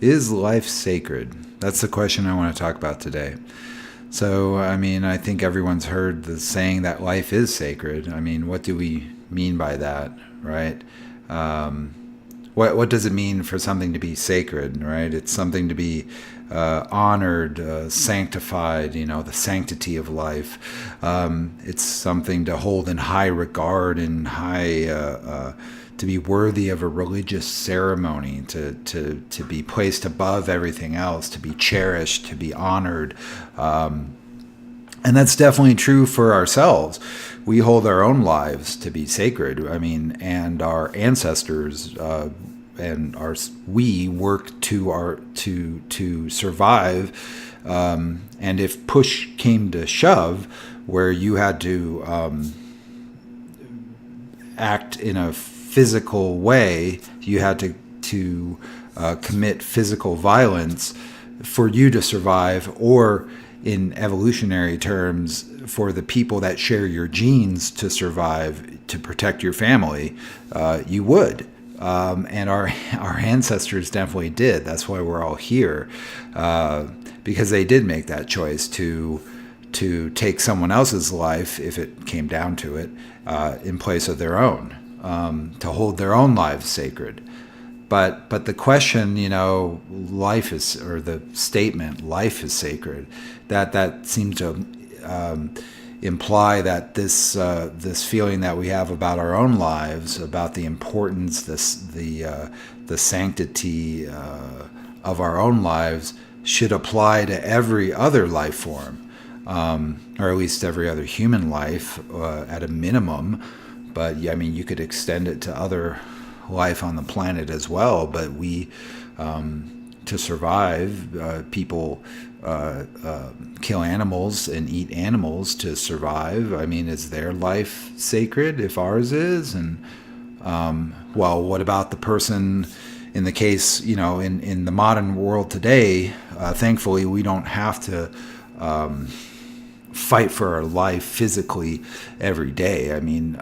Is life sacred? That's the question I want to talk about today. So, I mean, I think everyone's heard the saying that life is sacred. I mean, what do we mean by that, right? Um, what does it mean for something to be sacred, right? It's something to be honored, sanctified, the sanctity of life. It's something to hold in high regard and to be worthy of a religious ceremony, to be placed above everything else, to be cherished, to be honored. And that's definitely true for ourselves. We hold our own lives to be sacred. I mean, and our ancestors we work to survive. And if push came to shove, where you had to act in a physical way, you had to commit physical violence for you to survive, or in evolutionary terms, for the people that share your genes to survive, to protect your family, you would. And our ancestors definitely did. That's why we're all here, because they did make that choice to take someone else's life, if it came down to it, in place of their own, to hold their own lives sacred. But the question, life is, or the statement, life is sacred, that seems to imply that this feeling that we have about our own lives, about the importance, the sanctity of our own lives, should apply to every other life form, or at least every other human life at a minimum. But I mean, you could extend it to other life on the planet as well. But to survive, people kill animals and eat animals to survive. I mean, is their life sacred if ours is? And well, what about the person in the case, in the modern world today? Thankfully, we don't have to fight for our life physically every day. I mean,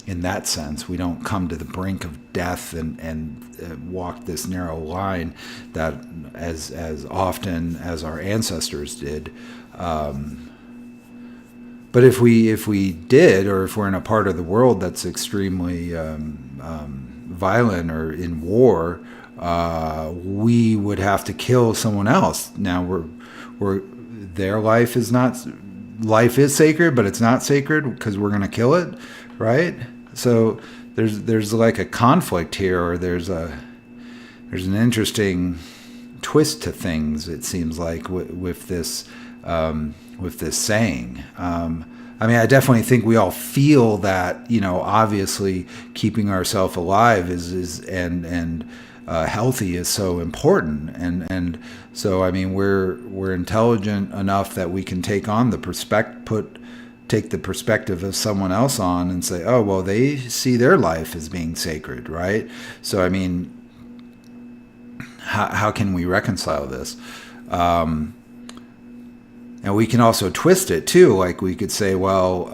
in that sense, we don't come to the brink of death and walk this narrow line that as often as our ancestors did. But if we did, or if we're in a part of the world that's extremely violent or in war, we would have to kill someone else. Now their life is sacred, but it's not sacred because we're going to kill it, right? So there's like a conflict here, or there's an interesting twist to things. It seems like with this saying. I mean, I definitely think we all feel that, obviously keeping ourselves alive and healthy is so important, and so I mean we're intelligent enough that we can take on take the perspective of someone else on and say, oh well, they see their life as being sacred, right? So I mean, how can we reconcile this? And we can also twist it too. Like we could say, well,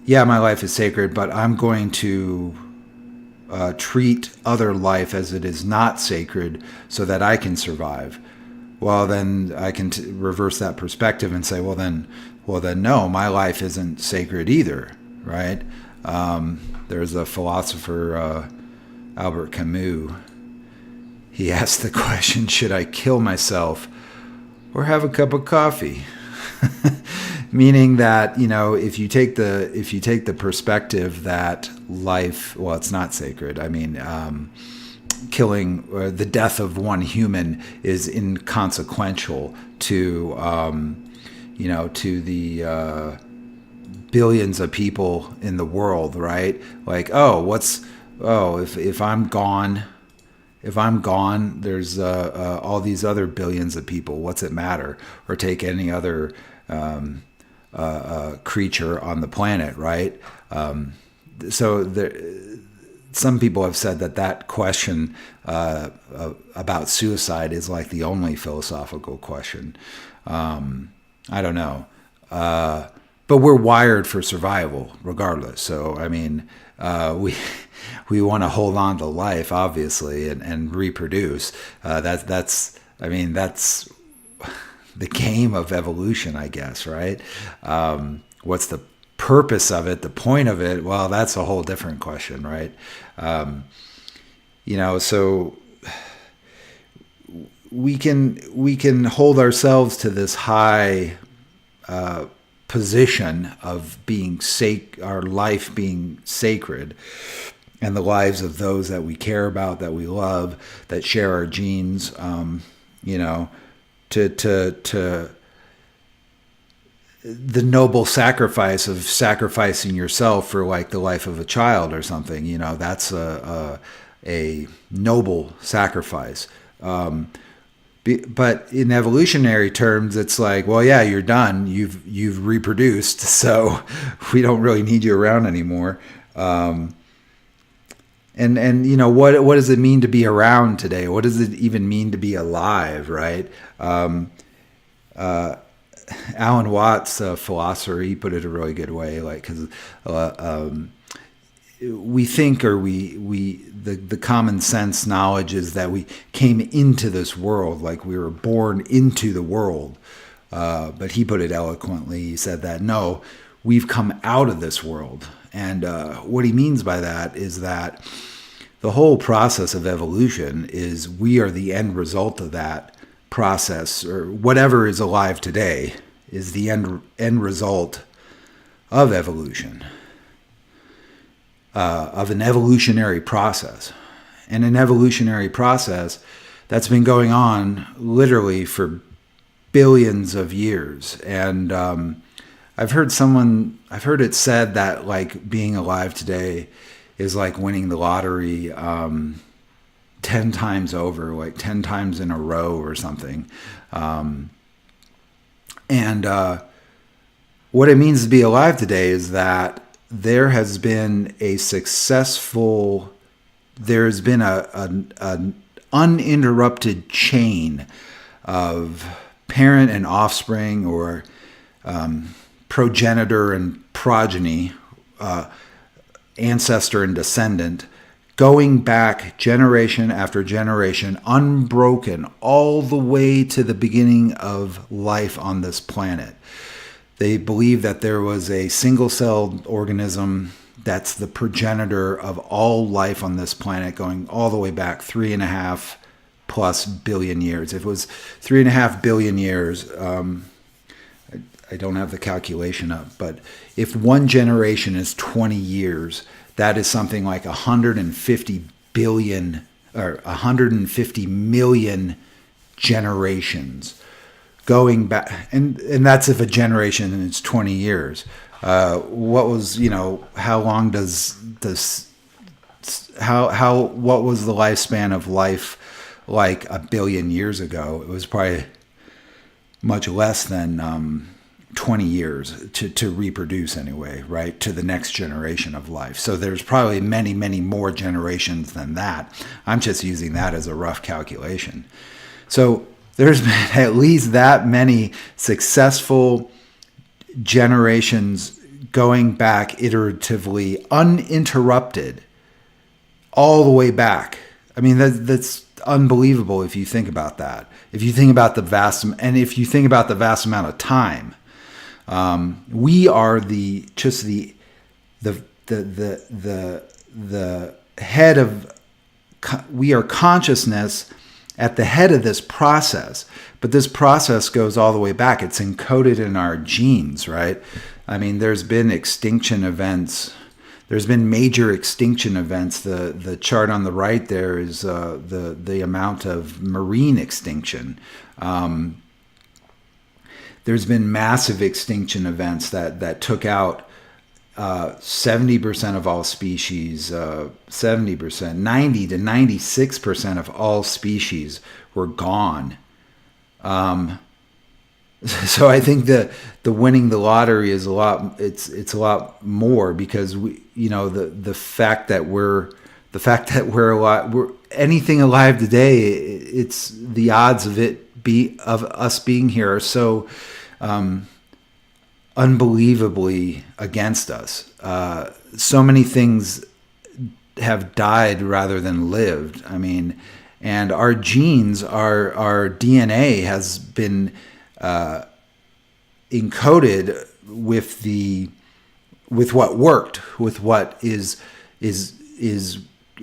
yeah, my life is sacred, but I'm going to treat other life as it is not sacred so that I can survive. Well, then I can reverse that perspective and say, well then, no, my life isn't sacred either, right? There's a philosopher, Albert Camus. He asked the question, should I kill myself or have a cup of coffee? Meaning that, if you take the perspective that life, well, it's not sacred. I mean, killing the death of one human is inconsequential to to the billions of people in the world, right? Like, if I'm gone. If I'm gone, there's all these other billions of people. What's it matter? Or take any other creature on the planet, right? Some people have said that question about suicide is like the only philosophical question. I don't know. But we're wired for survival regardless. So, I mean, we want to hold on to life, obviously, and reproduce. That's the game of evolution, I guess, right? What's the purpose of it, the point of it? Well, that's a whole different question, right? So we can hold ourselves to this high position of being our life being sacred, and the lives of those that we care about, that we love, that share our genes. To the noble sacrifice of sacrificing yourself for like the life of a child or something. That's a noble sacrifice. But in evolutionary terms, it's like, well, yeah, you're done. You've reproduced, so we don't really need you around anymore. And what does it mean to be around today? What does it even mean to be alive, right? Alan Watts, a philosopher, he put it a really good way, like, because we think, or the common sense knowledge is that we came into this world, like we were born into the world. But he put it eloquently. He said that, no, we've come out of this world. And what he means by that is that the whole process of evolution is we are the end result of that process, or whatever is alive today is the end result of evolution. Of an evolutionary process. And an evolutionary process that's been going on literally for billions of years. And I've heard it said that like being alive today is like winning the lottery 10 times over, like 10 times in a row or something. And what it means to be alive today is that there's been an uninterrupted chain of parent and offspring, or progenitor and progeny, ancestor and descendant, going back generation after generation, unbroken, all the way to the beginning of life on this planet. They believe that there was a single-celled organism that's the progenitor of all life on this planet, going all the way back 3.5+ billion years. If it was 3.5 billion years, I don't have the calculation up, but if one generation is 20 years, that is something like 150 billion or 150 million generations going back, and that's if a generation is 20 years. What was the lifespan of life like a billion years ago? It was probably much less than 20 years to reproduce anyway, right, to the next generation of life. So there's probably many, many more generations than that. I'm just using that as a rough calculation. So there's been at least that many successful generations going back iteratively, uninterrupted, all the way back. I mean, that's unbelievable if you think about that. If you think about the vast amount of time, we are the head of. We are consciousness at the head of this process, but this process goes all the way back. It's encoded in our genes, right? I mean, there's been extinction events. There's been major extinction events. The chart on the right there is the amount of marine extinction. There's been massive extinction events that took out 70% of all species, 70%, 90 to 96% of all species were gone. So I think the winning the lottery is a lot. It's a lot more, because the fact that we're alive, anything alive today. It's the odds of us being here are so unbelievably against us. So many things have died rather than lived. I mean, and our genes, our DNA has been encoded with what worked, with what is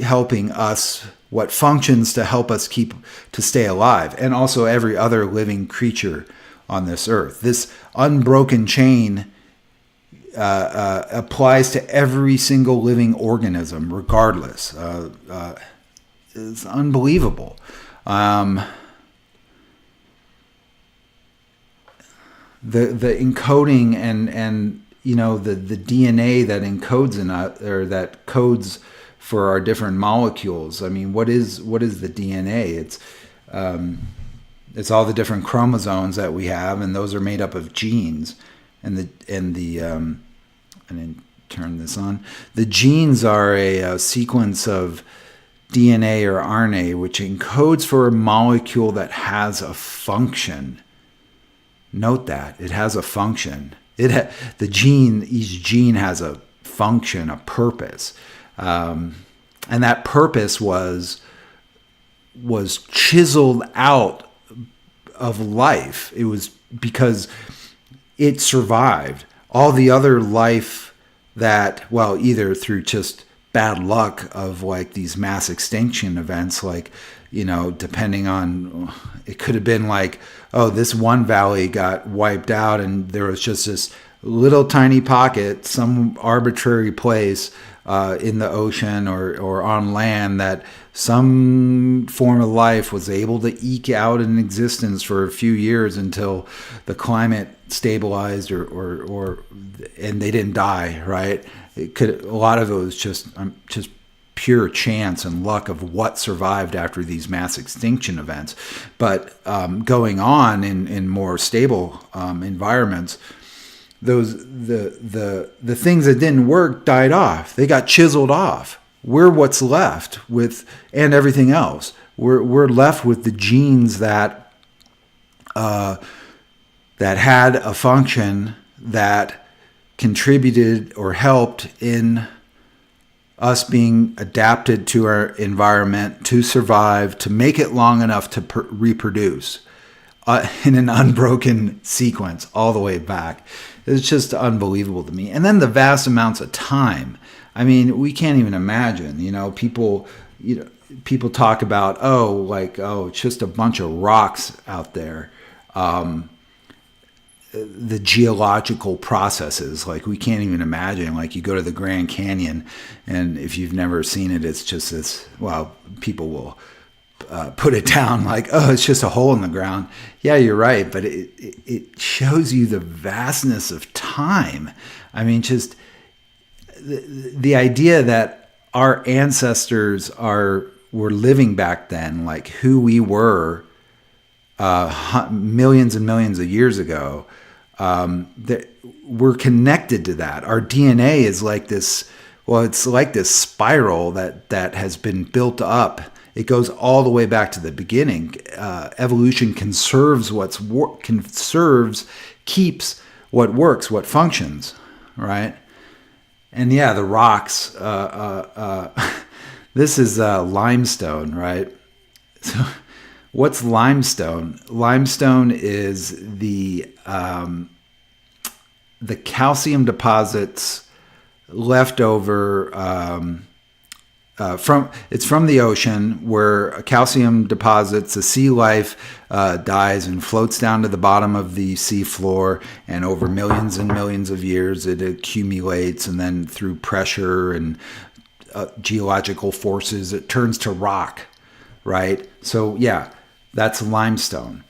helping us, what functions to help us to stay alive, and also every other living creature on this earth. This unbroken chain applies to every single living organism, regardless. It's unbelievable. The encoding and the DNA that encodes in us, or that codes for our different molecules. I mean, what is the DNA? It's all the different chromosomes that we have, and those are made up of genes. And then turn this on. The genes are a sequence of DNA or RNA which encodes for a molecule that has a function. Note that it has a function. Each gene has a function, a purpose, and that purpose was chiseled out of life. It was because it survived. All the other life that, well, either through just bad luck of like these mass extinction events, like, depending on, it could have been like, oh, this one valley got wiped out and there was just this little tiny pocket, some arbitrary place in the ocean or on land that some form of life was able to eke out an existence for a few years until the climate stabilized and they didn't die, right? A lot of it was just pure chance and luck of what survived after these mass extinction events. But going on in more stable environments, the things that didn't work died off. They got chiseled off. We're what's left with, and everything else. We're left with the genes that had a function that contributed or helped in us being adapted to our environment, to survive, to make it long enough to reproduce in an unbroken sequence all the way back. It's just unbelievable to me. And then the vast amounts of time. I mean, we can't even imagine. People talk about, it's just a bunch of rocks out there. The geological processes, like, we can't even imagine. Like, you go to the Grand Canyon, and if you've never seen it, it's just this, well, people will put it down like, oh, it's just a hole in the ground. Yeah, you're right, but it shows you the vastness of time. I mean, just the idea that our ancestors were living back then, like who we were millions and millions of years ago, that we're connected to that. Our DNA is like this, it's like this spiral that has been built up. It goes all the way back to the beginning. Evolution keeps what works, what functions, right? And yeah, the rocks, this is limestone, right? So what's limestone? Limestone is the calcium deposits left over from the ocean, where calcium deposits, the sea life dies and floats down to the bottom of the sea floor, and over millions and millions of years it accumulates, and then through pressure and geological forces it turns to rock, right? So yeah, that's limestone.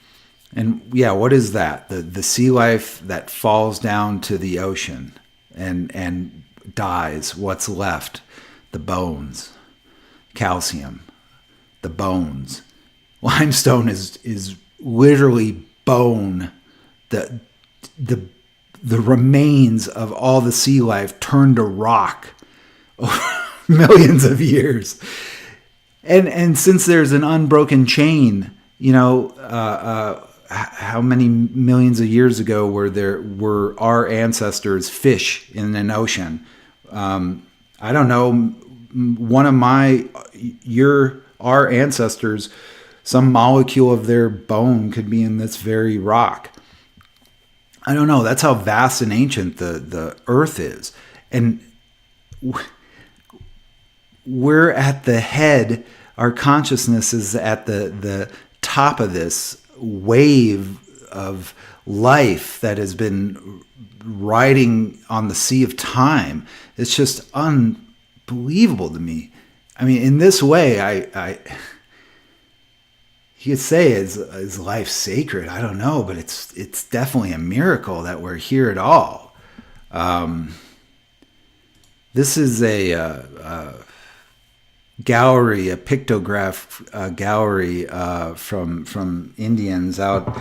And yeah, what is that? The sea life that falls down to the ocean and dies. What's left? The bones. Calcium. The bones. Limestone is literally bone. The remains of all the sea life turned to rock over millions of years. And since there's an unbroken chain, how many millions of years ago were our ancestors fish in an ocean? I don't know. One of our ancestors, some molecule of their bone could be in this very rock. I don't know. That's how vast and ancient the earth is. And we're at the head. Our consciousness is at the top of this wave of life that has been riding on the sea of time. It's just unbelievable to me. I mean, in this way, you could say is life sacred? I don't know, but it's definitely a miracle that we're here at all. This is a gallery, a pictograph gallery from Indians out,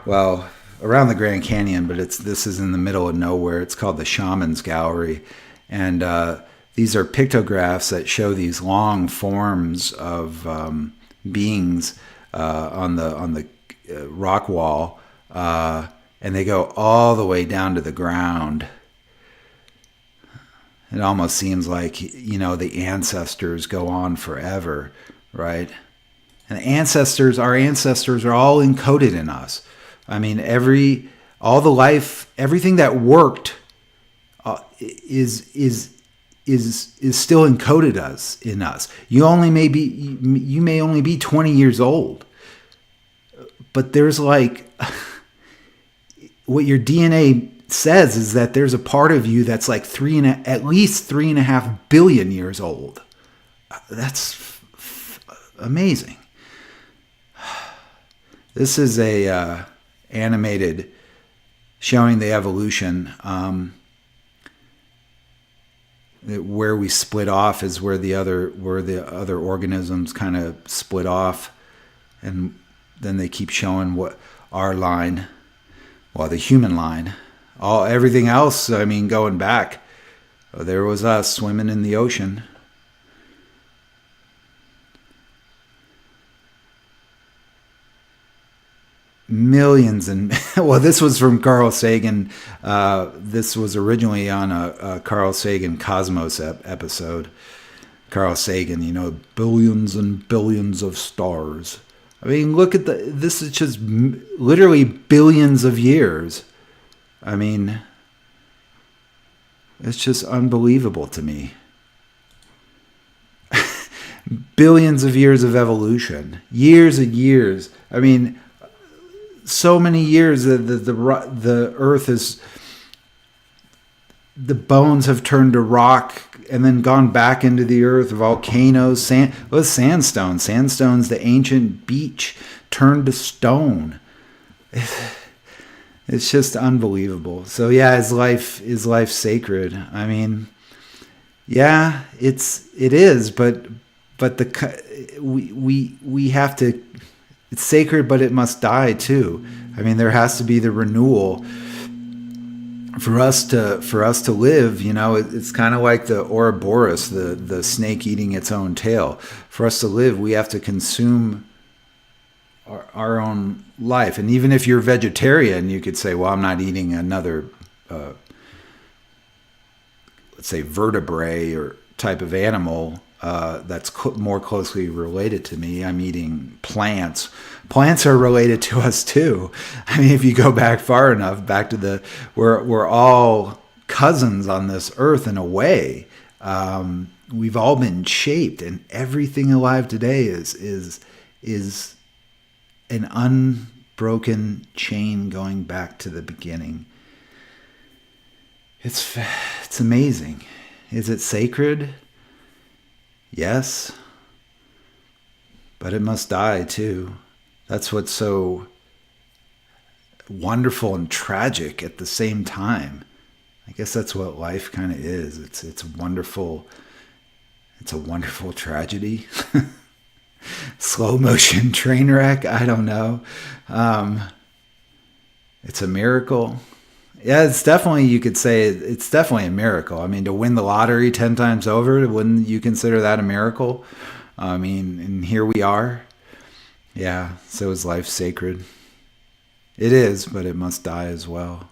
well, around the Grand Canyon, but this is in the middle of nowhere. It's called the Shaman's Gallery, and these are pictographs that show these long forms of beings on the rock wall, and they go all the way down to the ground. It almost seems like, the ancestors go on forever, right? And our ancestors are all encoded in us. I mean, all the life, everything that worked is still encoded in us. You may only be 20 years old, but there's what your DNA says is that there's a part of you that's like at least 3.5 billion years old. That's amazing. This is a animated showing the evolution. Where we split off is where the other organisms kind of split off, and then they keep showing what our line, the human line. Everything else, I mean, going back, there was us swimming in the ocean. Millions this was from Carl Sagan. This was originally on a Carl Sagan Cosmos episode. Carl Sagan, billions and billions of stars. I mean, look at this is just literally billions of years. I mean, it's just unbelievable to me. Billions of years of evolution. Years and years. I mean, so many years that the earth is... The bones have turned to rock and then gone back into the earth. Volcanoes, sandstone. Sandstone's the ancient beach turned to stone. It's just unbelievable. So yeah, is life sacred? I mean, yeah, it is, but we have to. It's sacred, but it must die too. I mean, there has to be the renewal for us to live. It's kind of like the Ouroboros, the snake eating its own tail. For us to live, we have to consume our own life. And even if you're vegetarian, you could say, well, I'm not eating another, let's say, vertebrate or type of animal that's more closely related to me. I'm eating plants. Plants are related to us too. I mean, if you go back far enough, back to we're all cousins on this earth in a way. We've all been shaped, and everything alive today is an unbroken chain going back to the beginning. It's amazing. Is it sacred? Yes. But it must die too. That's what's so wonderful and tragic at the same time. I guess that's what life kind of is. It's wonderful. It's a wonderful tragedy. Slow motion train wreck. I don't know. It's a miracle. Yeah, it's definitely, you could say it's definitely a miracle. I mean, to win the lottery 10 times over, wouldn't you consider that a miracle? I mean, and here we are. Yeah, so is life sacred? It is, but it must die as well.